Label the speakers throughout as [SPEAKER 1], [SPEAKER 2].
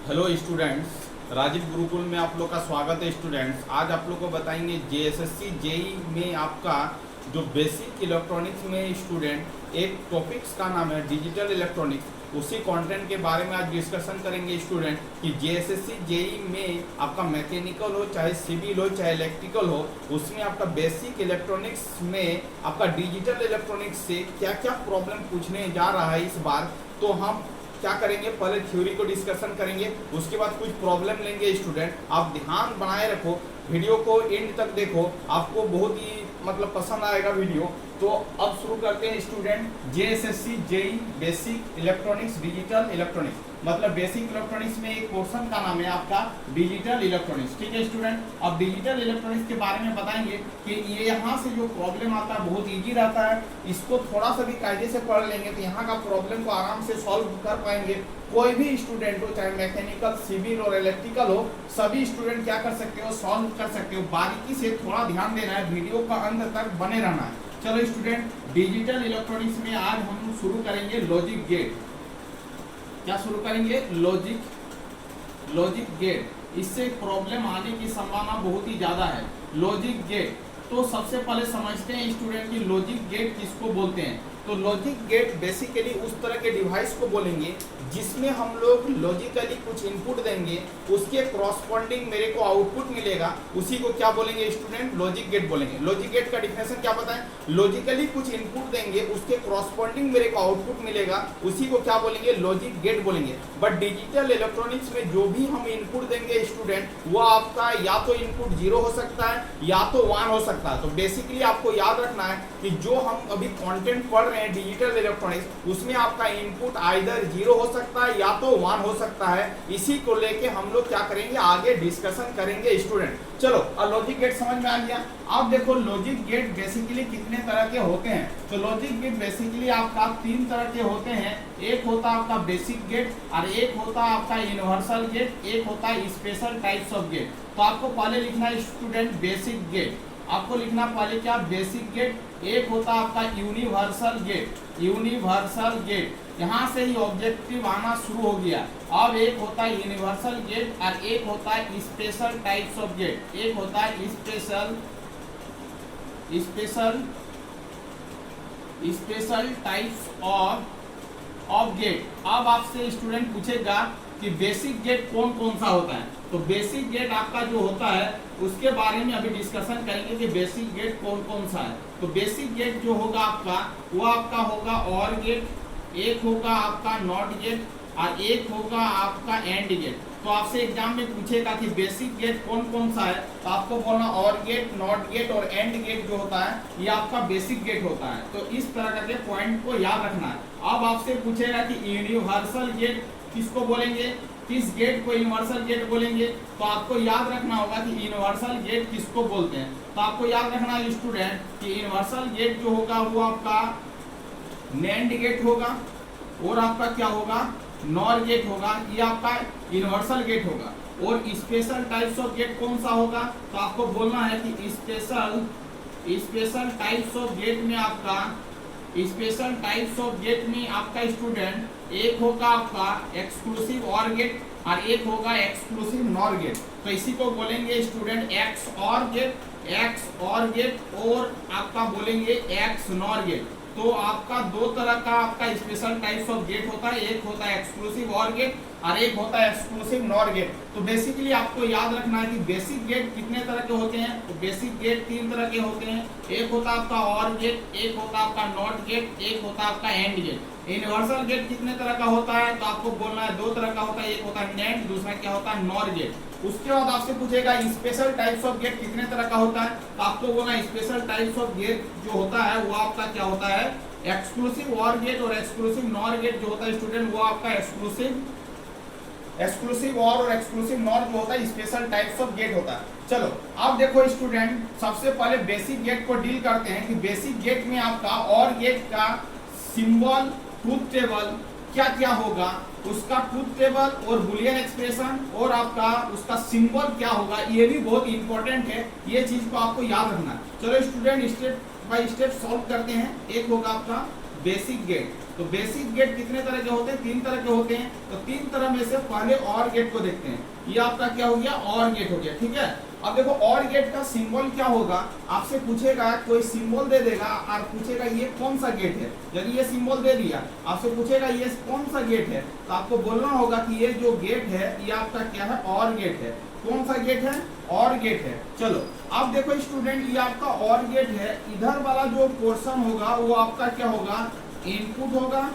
[SPEAKER 1] Hello students, Rajiv Gurukul में आप लोग का स्वागत है। स्टूडेंट्स, आज आप लोग को बताएंगे जेएसएससी जेई में आपका जो बेसिक इलेक्ट्रॉनिक्स में स्टूडेंट एक टॉपिक्स का नाम है डिजिटल इलेक्ट्रॉनिक्स, उसी कंटेंट के बारे में आज डिस्कशन करेंगे स्टूडेंट कि जेएसएससी जेई में आपका मैकेनिकल हो, चाहे सिविल हो, चाहे इलेक्ट्रिकल हो, उसमें आपका बेसिक इलेक्ट्रॉनिक्स में आपका डिजिटल इलेक्ट्रॉनिक्स से क्या क्या प्रॉब्लम पूछने जा रहा है इस बार। तो हम क्या करेंगे, पहले थ्योरी को डिस्कशन करेंगे, उसके बाद कुछ प्रॉब्लम लेंगे। स्टूडेंट आप ध्यान बनाए रखो, वीडियो को एंड तक देखो, आपको बहुत ही पसंद आएगा वीडियो। तो अब शुरू करते हैं student, JSSC JE basic electronics digital electronics, basic electronics में एक पोर्शन का नाम है आपका डिजिटल इलेक्ट्रॉनिक्स। ठीक है स्टूडेंट, अब डिजिटल इलेक्ट्रॉनिक्स के बारे में बताएंगे कि ये यहाँ से जो प्रॉब्लम आता है बहुत इजी रहता है, इसको थोड़ा सा भी कायदे से पढ़ लेंगे तो यहाँ का प्रॉब्लम को आराम से सॉल्व कर पाएंगे। कोई भी स्टूडेंट हो, चाहे मैकेनिकल, सिविल और इलेक्ट्रिकल हो, सभी स्टूडेंट क्या कर सकते हो, सॉल्व कर सकते हो। बारीकी से थोड़ा ध्यान देना है, वीडियो का अंत तक बने रहना है। चलो स्टूडेंट, डिजिटल इलेक्ट्रॉनिक्स में आज हम शुरू करेंगे लॉजिक गेट। क्या शुरू करेंगे? Logic gate. इससे प्रॉब्लम आने की संभावना बहुत ही ज्यादा है। लॉजिक गेट, तो सबसे पहले समझते हैं स्टूडेंट कि लॉजिक गेट किसको बोलते हैं। तो लॉजिक गेट बेसिकली उस तरह के डिवाइस को बोलेंगे जिसमें हम लोग लॉजिकली कुछ इनपुट देंगे, उसके क्रॉसपॉन्डिंग मेरे को आउटपुट मिलेगा, उसी को क्या बोलेंगे स्टूडेंट? लॉजिक गेट बोलेंगे। लॉजिक गेट का डिफिनेशन क्या पता है? लॉजिकली कुछ इनपुट देंगे, उसके क्रॉसपॉन्डिंग मेरे को आउटपुट मिलेगा, उसी को क्या बोलेंगे? लॉजिक गेट बोलेंगे। बट डिजिटल इलेक्ट्रॉनिक्स में जो भी हम इनपुट देंगे स्टूडेंट, वो आपका या तो इनपुट 0 हो सकता है या तो 1 हो सकता है। तो बेसिकली आपको याद रखना है कि जो हम अभी कंटेंट पढ़ रहे हैं डिजिटल इलेक्ट्रॉनिक्स, उसमें आपका इनपुट आइदर 0 हो सकता है या तो 1 हो सकता है। इसी को लेके हम लोग क्या करेंगे, आगे डिस्कशन करेंगे स्टूडेंट। चलो, अब लॉजिक गेट समझ में आ गया। अब देखो लॉजिक गेट बेसिकली कितने तरह के होते हैं। तो लॉजिक गेट बेसिकली आपका 3 तरह के होते हैं। एक होता है आपका बेसिक गेट, और एक होता है आपका यूनिवर्सल गेट, एक होता है स्पेशल टाइप्स ऑफ गेट। तो आपको पहले लिखना है स्टूडेंट बेसिक गेट। आपको लिखना पहले क्या? Basic gate. एक होता आपका यूनिवर्सल गेट। यूनिवर्सल गेट, यहाँ से ही ऑब्जेक्टिव आना शुरू हो गया। अब एक होता है यूनिवर्सल गेट और एक होता है स्पेशल टाइप्स ऑफ गेट। एक होता है स्पेशल टाइप्स ऑफ गेट। अब आपसे स्टूडेंट पूछेगा कि बेसिक गेट कौन कौन सा होता है। तो बेसिक गेट आपका जो होता है उसके बारे में अभी डिस्कशन करेंगे कि बेसिक गेट कौन कौन सा है। तो बेसिक गेट जो होगा आपका, वो आपका होगा और गेट, एक होगा आपका नॉट गेट और एक होगा आपका एंड गेट। तो आपसे एग्जाम में पूछेगा कि बेसिक गेट कौन कौन सा है, तो आपको बोलना और गेट, नॉट गेट और एंड गेट जो होता है ये आपका बेसिक गेट होता है। तो इस तरह के पॉइंट को याद रखना है। अब आपसे पूछेगा कि यूनिवर्सल गेट किसको बोलेंगे, किस गेट को यूनिवर्सल गेट बोलेंगे। तो आपको याद रखना होगा कि यूनिवर्सल गेट किसको बोलते हैं। तो आपको याद रखना है स्टूडेंट कि यूनिवर्सल गेट जो होगा वो आपका नैंड गेट होगा और आपका क्या होगा? नॉर गेट होगा। ये आपका यूनिवर्सल गेट होगा। और स्पेशल टाइप्स ऑफ गेट कौन सा होगा? तो आपको बोलना है कि स्पेशल टाइप्स ऑफ गेट में आपका स्टूडेंट एक होगा आपका एक्सक्लूसिव और गेट और एक होगा एक्सक्लूसिव नॉर गेट। तो इसी को बोलेंगे स्टूडेंट एक्स और गेट और आपका बोलेंगे एक्स नॉर गेट। तो आपका दो तरह का आपका स्पेशल टाइप्स ऑफ गेट होता है, एक होता है एक्सक्लूसिव और गेट और एक होता है एक्सक्लूसिव नॉर गेट। तो बेसिकली आपको याद रखना है कि बेसिक गेट कितने तरह के होते हैं। तो बेसिक गेट 3 तरह के होते हैं। एक होता है आपका और गेट, एक होता है आपका नॉट गेट, एक होता है आपका एंड गेट। यूनिवर्सल गेट कितने तरह का होता है? तो आपको बोलना है 2 तरह का होता है, एक होता है नैंड, दूसरा क्या होता है? NOR gate. उसके बाद आपसे पूछेगा स्पेशल टाइप्स ऑफ गेट कितने तरह का होता है। तो आपको बोलना स्पेशल टाइप्स ऑफ गेट जो होता है वो आपका क्या होता है? एक्सक्लूसिव और गेट और एक्सक्लूसिव नॉर गेट जो होता है स्टूडेंट, वो आपका एक्सक्लूसिव और एक्सक्लूसिव नॉर जो होता है स्पेशल टाइप्स ऑफ गेट होता है। चलो अब देखो स्टूडेंट, सबसे पहले बेसिक गेट को डील करते हैं कि बेसिक गेट में आपका और गेट का सिंबल, ट्रूथ टेबल क्या क्या होगा, उसका ट्रूथ टेबल और बुलियन एक्सप्रेशन और आपका उसका सिंबल क्या होगा, ये भी बहुत इंपॉर्टेंट है। ये चीज को आपको याद रखना है। चलो student, step by step solve करते हैं। एक होगा आपका बेसिक गेट। तो बेसिक गेट कितने तरह के होते हैं? 3 तरह के होते हैं। तो 3 तरह में से पहले और गेट को देखते हैं। ये आपका क्या हो गया? और गेट हो गया, ठीक है। अब देखो और गेट का सिंबल क्या होगा, आपसे पूछेगा, कोई सिंबल दे देगा और पूछेगा ये कौन सा गेट है। यदि ये सिंबल दे दिया, आपसे पूछेगा ये कौन सा गेट है, तो आपको बोलना होगा कि ये जो गेट है ये आपका क्या है? और गेट है। कौन सा गेट है? और गेट है। चलो अब देखो स्टूडेंट, ये आपका और गेट है। इधर वाला जो पोर्शन होगा वो आपका क्या होगा? इनपुट होगा,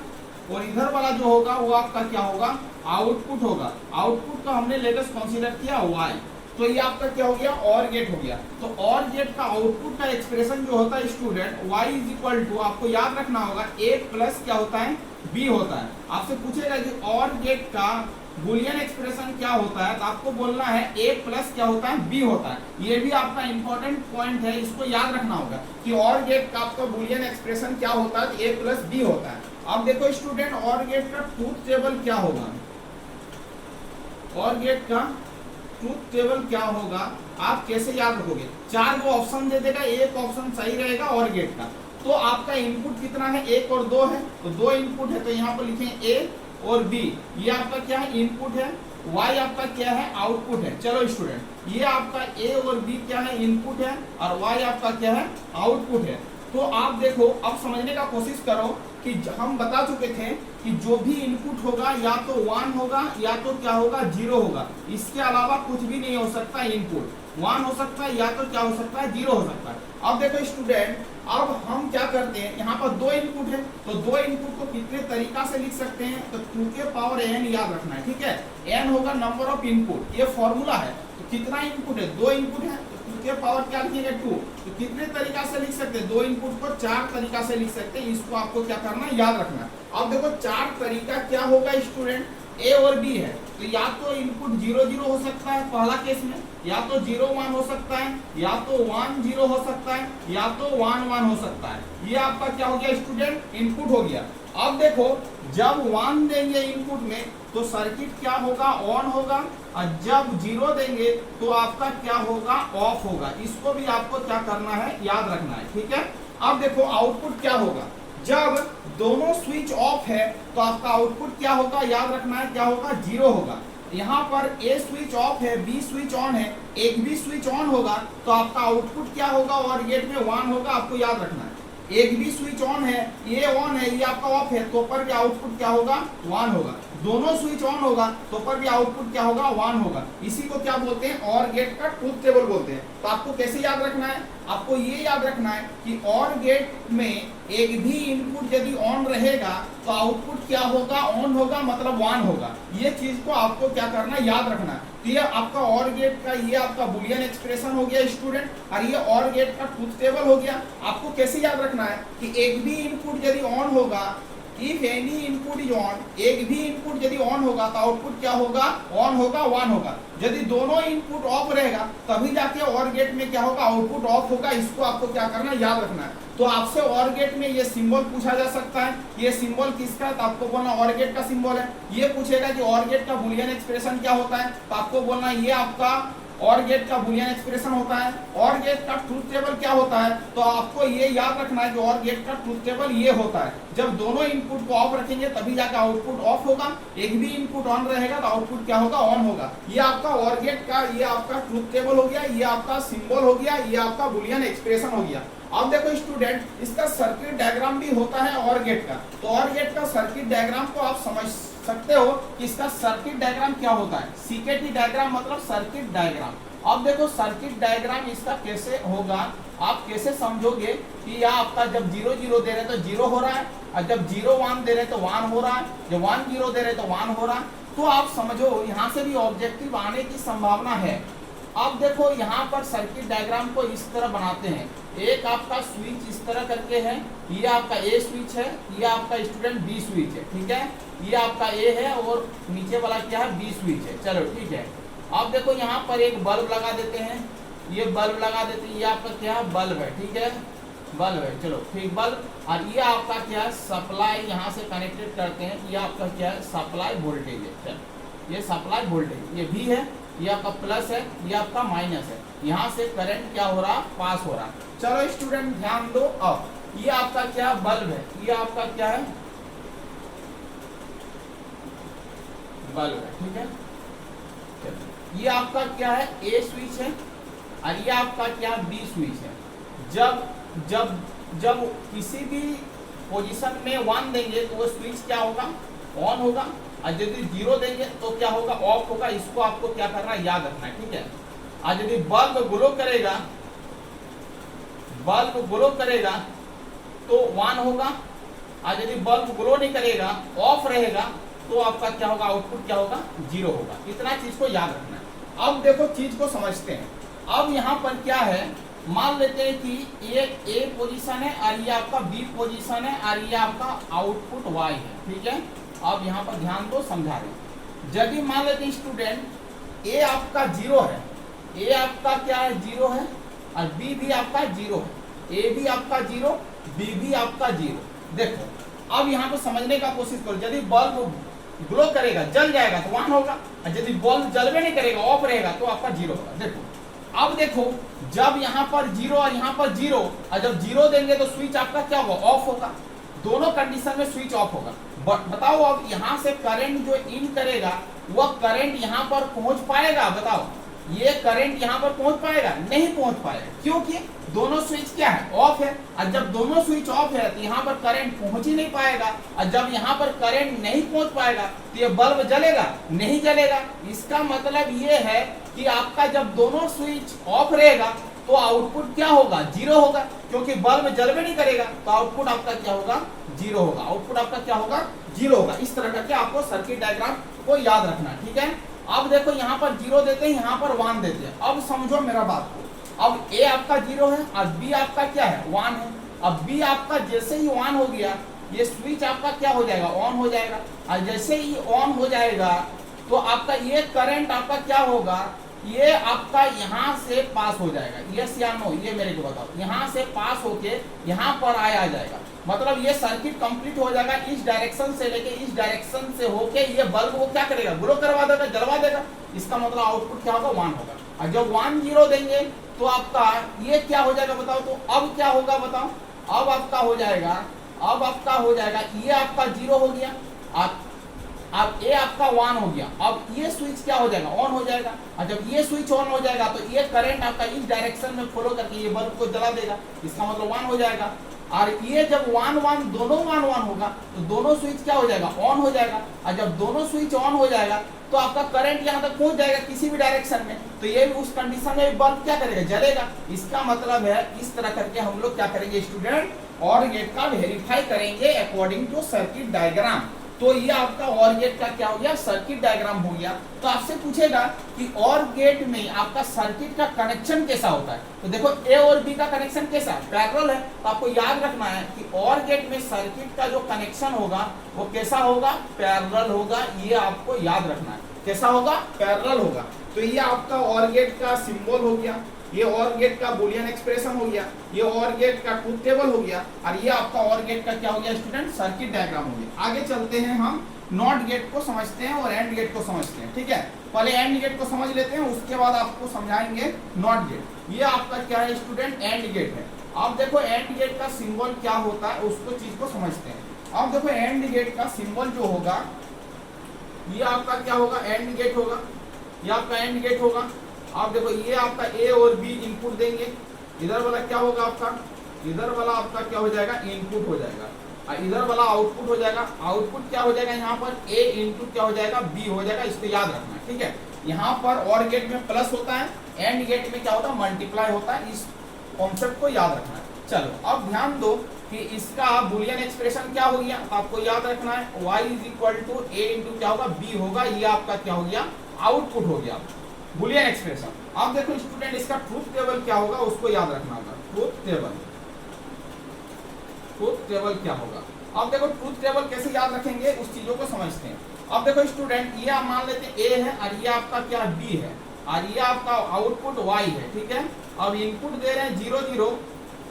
[SPEAKER 1] और इधर वाला जो होगा वो आपका क्या होगा? आउटपुट होगा। आउटपुट का हमने लेटेस्ट कंसीडर किया y, तो ये आपका क्या हो गया? और गेट हो गया। तो और गेट का आउटपुट का एक्सप्रेशन जो होता है student, y is equal to, आपको याद रखना होगा, a प्लस क्या होता है? b होता है। आपसे पूछेगा कि और गेट का बुलियन एक्सप्रेशन क्या होता है, तो आपको बोलना है a प्लस क्या होता है? b होता है। ये भी आपका इंपॉर्टेंट पॉइंट है, इसको याद रखना होगा कि और गेट का आपका बुलियन एक्सप्रेशन क्या होता है? a प्लस b होता है। अब देखो स्टूडेंट, और गेट का ट्रूथ टेबल क्या होगा? और गेट का ट्रूथ टेबल क्या होगा, आप कैसे याद रखोगे? 4 को ऑप्शन दे देगा, एक ऑप्शन सही रहेगा और गेट का। तो आपका इनपुट कितना है? 1 और 2 है, तो 2 इनपुट है, तो यहाँ पर लिखें A और B। ये आपका क्या है? इनपुट है। Y आपका क्या है? आउटपुट है। चलो स्टूडेंट, ये आपका A और B क्या है? इनपुट है, और Y आपका क्या है? आउटपुट है। तो आप देखो, अब समझने का कोशिश करो कि हम बता चुके थे कि जो भी इनपुट होगा या तो 1 होगा या तो क्या होगा? 0 होगा। इसके अलावा कुछ भी नहीं हो सकता। इनपुट 1 हो सकता है या तो क्या हो सकता है? 0 हो सकता है। अब देखो स्टूडेंट, अब हम क्या करते हैं, यहाँ पर 2 इनपुट है, तो 2 इनपुट को कितने तरीका से लिख सकते हैं? तो 2 के पावर n याद रखना है, ठीक है। n होगा नंबर ऑफ इनपुट, ये फॉर्मूला है। तो कितना इनपुट है? 2 इनपुट है, तो 2 के पावर क्या लिखेंगे? 2। तो कितने तरीका से लिख सकते हैं? 2 इनपुट को 4 तरीका से लिख सकते हैं। इसको आपको क्या करना है? याद रखना है। अब देखो 4 तरीका क्या होगा स्टूडेंट? A और B है, तो या तो इनपुट 0 0 हो सकता है पहला केस में, या तो 0 1 हो सकता है, या तो 1 0 हो सकता है, या तो 1 1 हो सकता है। ये आपका क्या हो गया स्टूडेंट? इनपुट हो गया। अब देखो, जब 1 देंगे इनपुट में तो सर्किट क्या होगा? ऑन होगा, और जब 0 देंगे तो आपका क्या होगा? ऑफ होगा। इसको भी आपको क्या करना है? याद रखना है, ठीक है। अब देखो आउटपुट क्या होगा? जब दोनों स्विच ऑफ है तो आपका आउटपुट क्या होगा? याद रखना है, क्या होगा? 0 होगा। यहाँ पर A स्विच ऑफ है, B स्विच ऑन है, एक भी स्विच ऑन होगा तो आपका आउटपुट क्या होगा? और गेट में 1 होगा। आपको याद रखना है, एक भी स्विच ऑन है, ये ऑन है, ये आपका ऑफ है, तो पर भी आउटपुट क्या होगा? 1 होगा। दोनों स्विच ऑन होगा तो पर भी आउटपुट क्या होगा? 1 होगा। इसी को क्या बोलते हैं? और गेट का ट्रूथ टेबल बोलते हैं। तो आपको कैसे याद रखना है? आपको ये याद रखना है कि और गेट में एक भी इनपुट यदि ऑन रहेगा तो आउटपुट क्या होगा? ऑन होगा, मतलब 1 होगा। ये चीज को आपको क्या करना है? याद रखना है। तो ये आपका और गेट का, ये आपका बुलियन एक्सप्रेशन हो गया स्टूडेंट, और ये और गेट का ट्रूथ टेबल हो गया। आपको कैसे याद रखना है कि एक भी इनपुट यदि ऑन होगा, if any input is on, एक भी इनपुट यदि ऑन होगा तो आउटपुट क्या होगा? ऑन होगा, 1 होगा। यदि दोनों इनपुट ऑफ रहेगा तभी जाके और गेट में क्या होगा? आउटपुट ऑफ होगा। इसको आपको क्या करना है? याद रखना है। तो आपसे और गेट में ये सिंबल पूछा जा सकता है, ये सिंबल किसका है? तो आपको बोलना और गेट का सिंबल है। ये पूछेगा कि और गेट का बुलियन एक्सप्रेशन क्या होता है, तो आपको बोलना ये आपका और गेट का बुलियन एक्सप्रेशन होता है। और गेट का ट्रूथ टेबल क्या होता है? तो आपको ये याद रखना है कि और गेट का ट्रूथ टेबल ये होता है, जब दोनों इनपुट को ऑफ रखेंगे तभी जाकर आउटपुट ऑफ होगा, एक भी इनपुट ऑन रहेगा तो आउटपुट क्या होगा? ऑन होगा। ये आपका और गेट का, ये आपका ट्रूथ टेबल हो गया, ये आपका सिंबल हो गया, ये आपका बुलियन एक्सप्रेशन हो गया। अब देखो स्टूडेंट, इसका सर्किट डायग्राम भी होता है और गेट का। तो और गेट का सर्किट डायग्राम को आप समझ सकते हो कि इसका सर्किट डायग्राम क्या होता है। सीकेटी डायग्राम मतलब सर्किट डायग्राम। अब देखो सर्किट डायग्राम इसका कैसे होगा, आप कैसे समझोगे कि यह आपका जब 0 0 दे रहे तो 0 हो रहा है, और जब 0 1 दे रहे तो 1 हो रहा है, जब 1 0 दे रहे तो 1 हो रहा है। तो आप समझो यहाँ से भी ऑब्जेक्टिव आने की संभावना है। अब देखो यहाँ पर सर्किट डायग्राम को इस तरह बनाते हैं, एक आपका स्विच इस तरह करके है, ये आपका ए स्विच है, ये आपका स्टूडेंट बी स्विच है, ठीक है। ये आपका ए है और नीचे वाला क्या है? बी स्विच है। चलो ठीक है। अब देखो यहाँ पर एक बल्ब लगा देते हैं, ये बल्ब लगा देते हैं, ये आपका क्या है? बल्ब है, ठीक है, बल्ब है। चलो ठीक, बल्ब। और ये आपका क्या है? सप्लाई, यहाँ से कनेक्टेड करते हैं, ये आपका क्या है? सप्लाई वोल्टेज है। चलो ये सप्लाई वोल्टेज, ये भी है, ये आपका प्लस है, ये आपका माइनस है। यहाँ से करंट क्या हो रहा? पास हो रहा। चलो स्टूडेंट ध्यान दो। अब ये आपका क्या बल्ब है, ये आपका क्या है बल्ब है, ठीक है। ये आपका क्या है ए स्विच है और ये आपका क्या बी स्विच है। जब जब जब किसी भी पोजीशन में 1 देंगे तो वो स्विच क्या होगा ऑन होगा, और यदि 0 देंगे तो क्या होगा ऑफ होगा। इसको आपको क्या करना है याद रखना है, ठीक है। और यदि बल्ब ग्लो करेगा, बल्ब ग्लो करेगा तो 1 होगा, और यदि बल्ब ग्लो नहीं करेगा ऑफ रहेगा तो आपका क्या होगा आउटपुट क्या होगा 0 होगा। इतना चीज को याद रखना है। अब देखो चीज को समझते हैं। अब यहाँ पर क्या है, मान लेते हैं कि ये ए पोजीशन है और ये आपका बी पोजीशन है और ये आपका आउटपुट वाई है, ठीक है। अब यहाँ पर ध्यान दो, समझा रहे। यदि मान लेते हैं स्टूडेंट ए आपका 0 है, ए आपका क्या है 0 है और बी भी आपका 0 है, ए भी आपका 0, बी भी आपका 0। देखो अब यहाँ पे समझने का कोशिश करो। यदि बल्ब ग्लो करेगा जल जाएगा तो 1 होगा, और यदि बल्ब जलवे नहीं करेगा ऑफ रहेगा तो आपका 0 होगा। देखो अब देखो जब यहाँ पर 0 और यहाँ पर 0, और जब 0 देंगे तो स्विच आपका क्या होगा ऑफ होगा। दोनों कंडीशन में स्विच ऑफ होगा। बताओ अब यहाँ से करंट जो इन करेगा वह करंट यहाँ पर पहुंच पाएगा? बताओ ये करंट यहाँ पर पहुंच पाएगा? नहीं पहुंच पाएगा, क्योंकि दोनों स्विच क्या है ऑफ है। और जब दोनों स्विच ऑफ है तो यहाँ पर करंट पहुंच ही नहीं पाएगा, और जब यहाँ पर करंट नहीं पहुंच पाएगा तो ये बल्ब जलेगा नहीं जलेगा। इसका मतलब ये है कि आपका जब दोनों स्विच ऑफ रहेगा तो आउटपुट क्या होगा 0 होगा, क्योंकि बल्ब जलवे नहीं करेगा तो आउटपुट आपका क्या होगा 0 होगा। आउटपुट आपका क्या होगा 0 होगा। इस तरह करके आपको सर्किट डायग्राम को याद रखना, ठीक है। अब देखो यहाँ पर 0 देते हैं, यहाँ पर 1 देते हैं। अब समझो मेरा बात को। अब ए आपका 0 है और बी आपका क्या है 1 है। अब बी आपका जैसे ही 1 हो गया ये स्विच आपका क्या हो जाएगा ऑन हो जाएगा, और जैसे ही ऑन हो जाएगा तो आपका ये करंट आपका क्या होगा, ये आपका यहाँ से पास हो जाएगा। यस या नो ये मेरे को बताओ। यहाँ से पास होके यहाँ पर आ जाएगा, मतलब ये सर्किट कंप्लीट हो जाएगा। इस डायरेक्शन से लेके इस डायरेक्शन से होके ये बल्ब को क्या करेगा ग्लो करवा देगा, जलवा देगा। इसका मतलब आउटपुट क्या होगा 1 होगा। और जब 1 0 देंगे तो आपका ये क्या हो जाएगा बताओ। तो अब क्या होगा बताओ, अब आपका हो जाएगा, अब आपका हो जाएगा ये आपका 0 हो गया, अब ए आपका 1 हो गया। अब ये स्विच क्या हो जाएगा ऑन हो जाएगा, और जब ये स्विच ऑन हो जाएगा तो ये करंट आपका इस डायरेक्शन में फॉलो करके ये बल्ब को जला देगा। इसका मतलब 1 हो जाएगा। और ये जब 1 1 दोनों 1 1 होगा तो दोनों स्विच क्या हो जाएगा ऑन हो जाएगा, और जब दोनों स्विच ऑन हो जाएगा तो आपका करंट यहाँ तक पहुंच जाएगा किसी भी डायरेक्शन में, तो ये भी उस कंडीशन में बल्ब क्या करेगा जलेगा। इसका मतलब है इस तरह करके हम लोग क्या करेंगे स्टूडेंट और गेट का वेरीफाई करेंगे अकॉर्डिंग टू सर्किट डायग्राम। तो ये आपका और गेट का क्या हो गया सर्किट डायग्राम हो गया। तो आपसे पूछेगा कि और गेट में आपका सर्किट का कनेक्शन कैसा होता है। तो देखो ए और बी का कनेक्शन कैसा है पैरेलल है। तो आपको याद रखना है कि और गेट में सर्किट का जो कनेक्शन होगा वो कैसा होगा पैरेलल होगा। ये आपको याद रखना है कैसा होगा पैरेलल होगा। तो ये आपका और गेट का सिंबल हो गया, ये और गेट का बूलियन एक्सप्रेशन हो गया, ये और गेट का ट्रूथ टेबल हो गया, और ये आपका और गेट का क्या हो गया स्टूडेंट सर्किट डायग्राम हो गया। आगे चलते हैं हम नॉट गेट को समझते हैं और एंड गेट को समझते हैं, ठीक है। पहले एंड गेट को समझ लेते हैं, उसके बाद आपको समझाएंगे नॉट गेट। ये आपका क्या है स्टूडेंट एंड गेट है। अब देखो एंड गेट का सिंबल क्या होता है उसको चीज को समझते हैं। अब देखो एंड गेट का सिंबल जो होगा ये आपका क्या होगा एंड गेट होगा, ये आपका एंड गेट होगा। आप देखो ये आपका ए और बी इनपुट देंगे, इधर वाला क्या होगा आपका, इधर वाला आपका क्या हो जाएगा इनपुट हो जाएगा, और इधर वाला आउटपुट हो जाएगा। आउटपुट क्या हो जाएगा यहाँ पर ए इंटू क्या हो जाएगा बी हो जाएगा। इसको याद रखना है, ठीक है। यहाँ पर और गेट में प्लस होता है, एंड गेट में क्या होता है मल्टीप्लाई होता है। इस कॉन्सेप्ट को याद रखना है। चलो अब ध्यान दो कि इसका बूलियन एक्सप्रेशन क्या हो गया, आपको याद रखना है y is equal to A into क्या होगा बी होगा। ये आपका क्या हो गया आउटपुट हो गया बूलियन एक्सप्रेशन। अब देखो स्टूडेंट इसका ट्रूथ टेबल क्या होगा उसको याद रखना होगा। ट्रूथ टेबल क्या होगा। अब देखो ट्रूथ टेबल कैसे याद रखेंगे उस चीजों को समझते हैं। अब देखो स्टूडेंट ये आप मान लेते हैं ए है और ये आपका क्या बी है और ये आपका आउटपुट y है, ठीक है। अब इनपुट दे रहे हैं 0 0,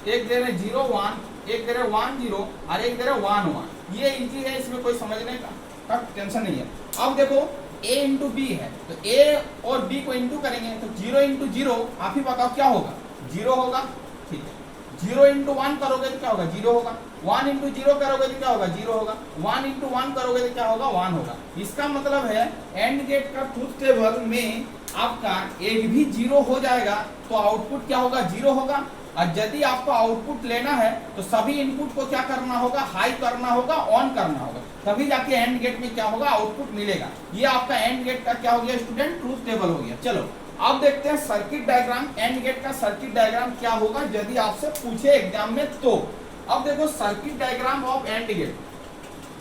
[SPEAKER 1] एक दे रहे हैं 0 1, एक दे रहे हैं 1 0 और एक दे रहे हैं 1 1। ये इजी है, इसमें कोई समझने का टेंशन नहीं है। अब देखो a इंटू बी है तो a और b को इंटू करेंगे तो 0 इंटू 0 आप ही बताओ क्या होगा 0 होगा, ठीक है। 0 इंटू 1 करोगे तो क्या होगा 0 होगा, 1 इंटू 0 करोगे तो क्या होगा 0 होगा, 1 इंटू 1 करोगे तो क्या होगा 1 होगा। इसका मतलब है एंड गेट का ट्रूथ टेबल में आपका एक भी 0 हो जाएगा तो आउटपुट क्या होगा 0 होगा। और यदि आपको आउटपुट लेना है तो सभी इनपुट को क्या करना होगा हाई करना होगा, ऑन करना होगा, तभी जाके एंड गेट में क्या होगा आउटपुट मिलेगा। ये आपका एंड गेट का क्या हो गया स्टूडेंट ट्रूथ टेबल हो गया। चलो अब देखते हैं सर्किट डायग्राम, एंड गेट का सर्किट डायग्राम क्या होगा यदि आपसे पूछे एग्जाम में तो। अब देखो circuit diagram of AND gate,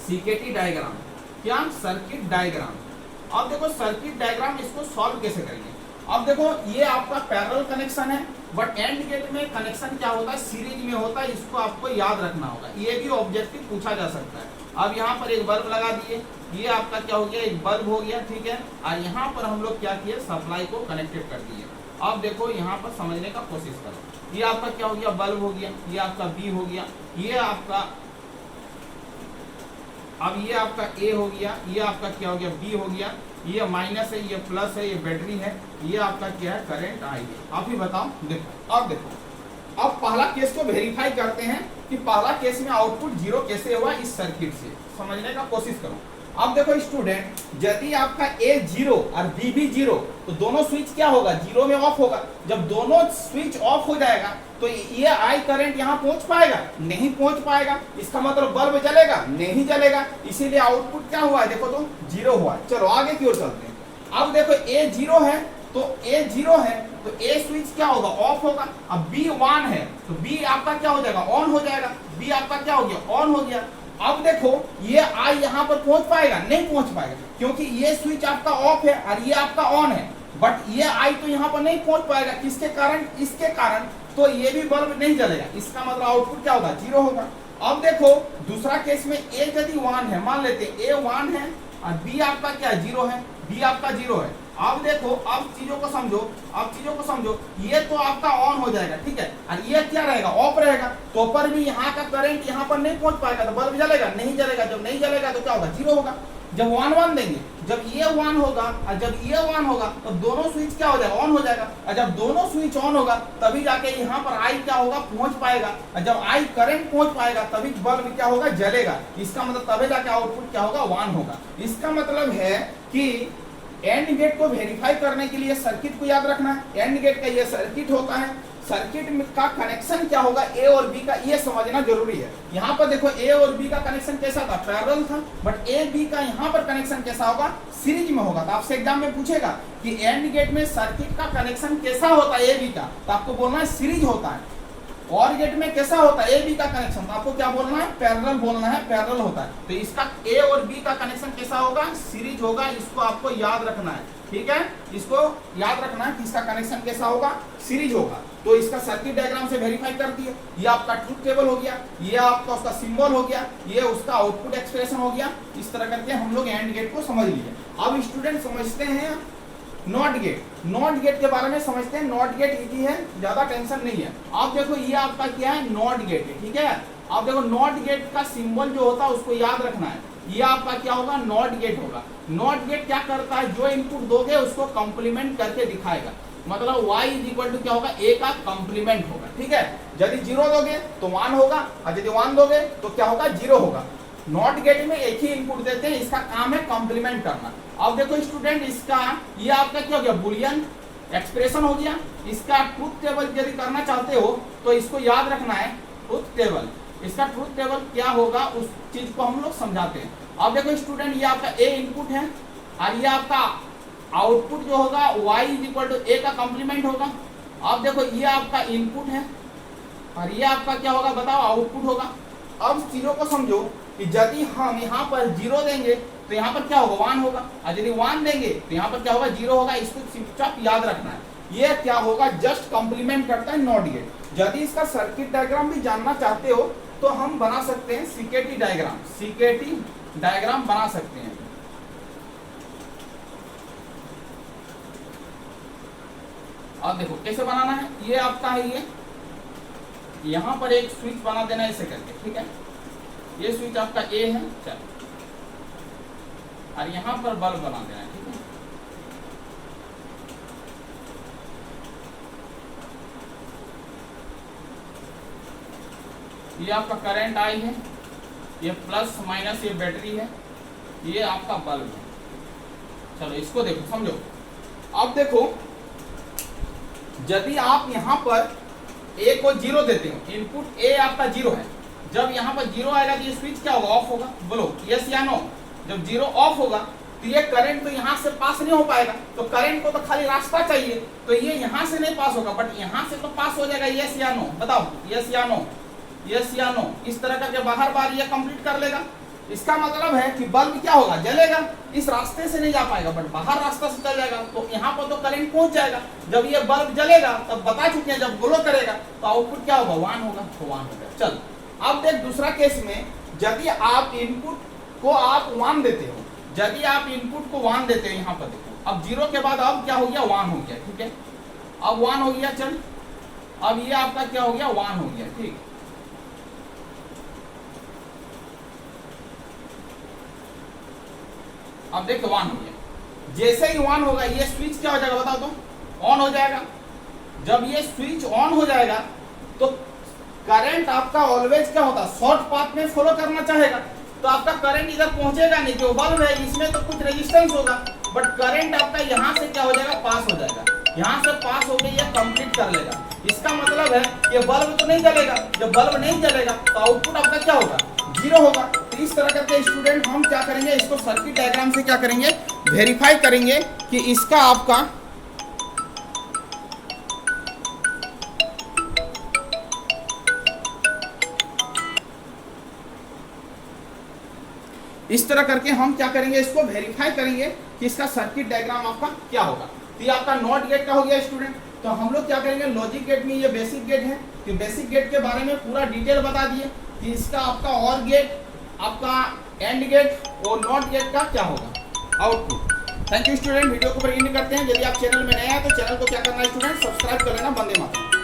[SPEAKER 1] CKT diagram, क्या सर्किट डायग्राम। अब देखो सर्किट डायग्राम इसको सॉल्व कैसे करेंगे। अब देखो ये आपका पैरेलल कनेक्शन है, बट एंड गेट में कनेक्शन क्या होता है सीरीज में होता है, इसको आपको याद रखना होगा, ये भी ऑब्जेक्टिव पूछा जा सकता है। अब यहाँ पर एक बल्ब लगा दिए, ये आपका क्या हो गया एक बल्ब हो गया, ठीक है। और यहाँ पर हम लोग क्या किए सप्लाई को कनेक्टेड कर दिए। अब देखो यहाँ पर समझने का कोशिश करो, ये आपका क्या हो गया बल्ब हो गया, ये आपका बी हो गया, ये आपका अब ये आपका ए हो गया, ये आपका क्या हो गया बी हो गया, ये माइनस है ये प्लस है ये बैटरी है, ये आपका क्या है करंट आई है। आप ही बताओ। देखो अब देखो अब पहला केस को वेरीफाई करते हैं कि पहला केस में आउटपुट 0 कैसे हुआ इस सर्किट से, समझने का कोशिश करो। अब देखो स्टूडेंट यदि आपका ए 0 और बी भी 0 तो दोनों स्विच क्या होगा 0 में ऑफ होगा। जब दोनों स्विच ऑफ हो जाएगा तो ये आई करंट यहाँ पहुंच पाएगा नहीं पहुंच पाएगा, इसका मतलब बल्ब जलेगा नहीं जलेगा, इसीलिए आउटपुट क्या हुआ है देखो तो 0 हुआ। चलो आगे की ओर चलते हैं। अब देखो ए 0 है तो ए 0 है तो ए स्विच क्या होगा ऑफ होगा। अब बी 1 है तो बी आपका क्या हो जाएगा ऑन हो जाएगा, बी आपका क्या हो गया ऑन हो गया। अब देखो ये आई यहाँ पर पहुंच पाएगा नहीं पहुंच पाएगा, क्योंकि ये स्विच आपका ऑफ है और ये आपका ऑन है, बट ये आई तो यहाँ पर नहीं पहुंच पाएगा, किसके कारण इसके कारण, तो ये भी बल्ब नहीं जलेगा, इसका मतलब आउटपुट क्या होगा 0 होगा। अब देखो दूसरा केस में ए यदि 1 है, मान लेते ए 1 है और बी आपका क्या 0 है, बी आपका 0 है। अब देखो अब चीजों को समझो, अब चीजों को समझो, ये तो आपका ऑन हो जाएगा ठीक है, और ये क्या रहेगा ऑफ रहेगा, तो पर भी यहाँ का करंट यहाँ पर नहीं पहुंच पाएगा तो बल्ब जलेगा नहीं जलेगा, जब नहीं जलेगा तो क्या होगा 0 होगा। जब 1 1 देंगे, जब ये 1 होगा और जब ये 1 होगा तो दोनों स्विच क्या हो जाएगा ऑन हो जाएगा, और जब दोनों स्विच ऑन होगा तभी जाके यहाँ पर आई क्या होगा पहुंच पाएगा, और जब आई करंट पहुंच पाएगा तभी बल्ब क्या होगा जलेगा, इसका मतलब तभी जाके आउटपुट क्या होगा 1 होगा। इसका मतलब है कि एंड गेट को वेरीफाई करने के लिए सर्किट को याद रखना है। एंड गेट का ये सर्किट होता है, सर्किट का कनेक्शन क्या होगा ए और बी का ये समझना जरूरी है। यहाँ पर देखो ए और बी का कनेक्शन कैसा था पैरेलल था, बट ए बी का यहाँ पर कनेक्शन कैसा होगा सीरीज में होगा। तो आपसे एग्जाम में पूछेगा कि एंड गेट में सर्किट का कनेक्शन कैसा होता है ए बी का, तो आपको बोलना है सीरीज होता है। और गेट में कैसा होता है ए बी का कनेक्शन, तो आपको क्या बोलना है पैरेलल बोलना है, पैरेलल होता है। तो इसका ए और बी का कनेक्शन कैसा होगा सीरीज होगा, इसको आपको याद रखना है ठीक है, इसको याद रखना है कि इसका कनेक्शन कैसा होगा सीरीज होगा। तो इसका सर्किट डायग्राम से वेरीफाई कर दिए, ये आपका ट्रूथ टेबल हो गया, ये आपका उसका सिंबल हो गया, ये उसका आउटपुट एक्सप्रेशन हो गया। इस तरह करके हम लोग एंड गेट को समझ लिए। अब स्टूडेंट समझते हैं नॉट गेट, नॉट गेट के बारे में समझते हैं। नॉट गेट इजी है, ज्यादा टेंशन नहीं है। अब देखो ये आपका क्या है नॉट गेट है ठीक है। अब देखो नॉट गेट का सिंबल जो होता है उसको याद रखना है, ये आपका क्या होगा नॉट गेट होगा। नॉट गेट क्या करता है जो इनपुट दोगे उसको कंप्लीमेंट करके दिखाएगा, मतलब y इज इक्वल टू क्या होगा a का कंप्लीमेंट होगा ठीक है। यदि 0 दोगे तो 1 होगा और यदि 1 दोगे तो क्या होगा 0 होगा। नॉट गेट में एक ही इनपुट देते हैं, इसका काम है कंप्लीमेंट करना। अब देखो स्टूडेंट इसका ये आपका क्या हो गया बुलियन एक्सप्रेशन हो गया। इसका ट्रूथ टेबल यदि करना चाहते हो तो इसको याद रखना है ट्रूथ टेबल। इसका ट्रूथ टेबल क्या होगा उस चीज को हम लोग समझाते हैं। अब देखो स्टूडेंट ये आपका ए इनपुट है और ये आपका आउटपुट जो होगा y इज इक्वल टू ए का कंप्लीमेंट होगा। अब देखो ये आपका इनपुट है और ये आपका क्या होगा बताओ आउटपुट होगा। अब चीजों को समझो कि यदि हम यहाँ पर 0 देंगे तो यहाँ पर क्या होगा 1 होगा, और यदि 1 देंगे तो यहाँ पर क्या होगा 0 होगा। इसको चुपचाप याद रखना है, ये क्या होगा जस्ट कंप्लीमेंट करता है नॉट गेट। यदि इसका सर्किट डायग्राम भी जानना चाहते हो तो हम बना सकते हैं सीकेटी डायग्राम, सीकेटी डायग्राम बना सकते हैं। अब देखो कैसे बनाना है, ये आपका है, ये यहाँ पर एक स्विच बना देना ऐसे करके ठीक है। ये स्विच आपका ए है चलो, और यहाँ पर बल्ब बना देना है ठीक है। ये आपका करंट आई है, ये प्लस माइनस ये बैटरी है, ये आपका बल्ब है। चलो इसको देखो, समझो। अब देखो, यदि आप यहाँ पर ए को 0 देते हो, इनपुट ए आपका 0 है, जब यहाँ पर 0 आएगा तो ये स्विच क्या होगा, ऑफ होगा। बोलो यस या नो। जब 0 ऑफ होगा तो ये करंट तो यहाँ से पास नहीं हो पाएगा, तो करंट को तो खाली रास्ता चाहिए, तो ये यहाँ से नहीं पास होगा, बट यहाँ से तो पास हो जाएगा। यस या नो, बताओ यस या नो, यस या नो। इस तरह करके बाहर बार ये कंप्लीट कर लेगा। इसका मतलब है कि बल्ब क्या होगा, जलेगा। इस रास्ते से नहीं जा पाएगा, बट बाहर रास्ता से चल जाएगा, तो यहाँ पर तो करंट पहुंच जाएगा। जब ये बल्ब जलेगा तब बता चुके हैं, जब ग्लो करेगा तो आउटपुट क्या होगा, 1 होगा, तो 1 होगा। चल अब देख दूसरा केस में, यदि आप इनपुट को आप 1 देते हो, यदि आप इनपुट को 1 देते हो, यहाँ पर देखो, अब 0 के बाद अब क्या हो गया, 1 हो गया। ठीक है, अब 1 हो गया। चल अब ये आपका क्या हो गया, 1 हो गया। ठीक, अब देखो 1 हो गया। जैसे ही 1 होगा ये स्विच क्या हो जाएगा, बताओ तो, ऑन हो जाएगा। जब ये स्विच ऑन हो जाएगा तो करंट आपका ऑलवेज क्या होता है, शॉर्ट पाथ में फॉलो करना चाहेगा, तो आपका करंट इधर पहुंचेगा नहीं। जो बल्ब है इसमें तो कुछ रेजिस्टेंस होगा, बट करंट आपका यहाँ से क्या हो जाएगा, पास हो जाएगा। यहाँ से पास होकर ये कंप्लीट कर लेगा। इसका मतलब है ये बल्ब तो नहीं जलेगा। जब बल्ब नहीं जलेगा तो आउटपुट आपका क्या होगा, 0 होगा। तो इस तरह करके स्टूडेंट हम क्या करेंगे, इसको सर्किट डायग्राम से क्या करेंगे, वेरीफाई करेंगे कि इसका आपका इस तरह करके हम क्या करेंगे, इसको वेरीफाई करेंगे कि इसका सर्किट डायग्राम आपका क्या होगा। तो ये आपका नॉट गेट का हो गया स्टूडेंट। तो हम लोग क्या करेंगे, लॉजिक गेट में ये बेसिक गेट है, कि बेसिक गेट के बारे में पूरा डिटेल बता दिए कि इसका आपका और गेट, आपका एंड गेट और नॉट गेट का क्या होगा output. Thank you student, video को ऊपर एंड करते हैं। यदि आप चैनल में नए हैं तो चैनल को क्या करना है स्टूडेंट, सब्सक्राइब कर लेना। वंदे मातरम।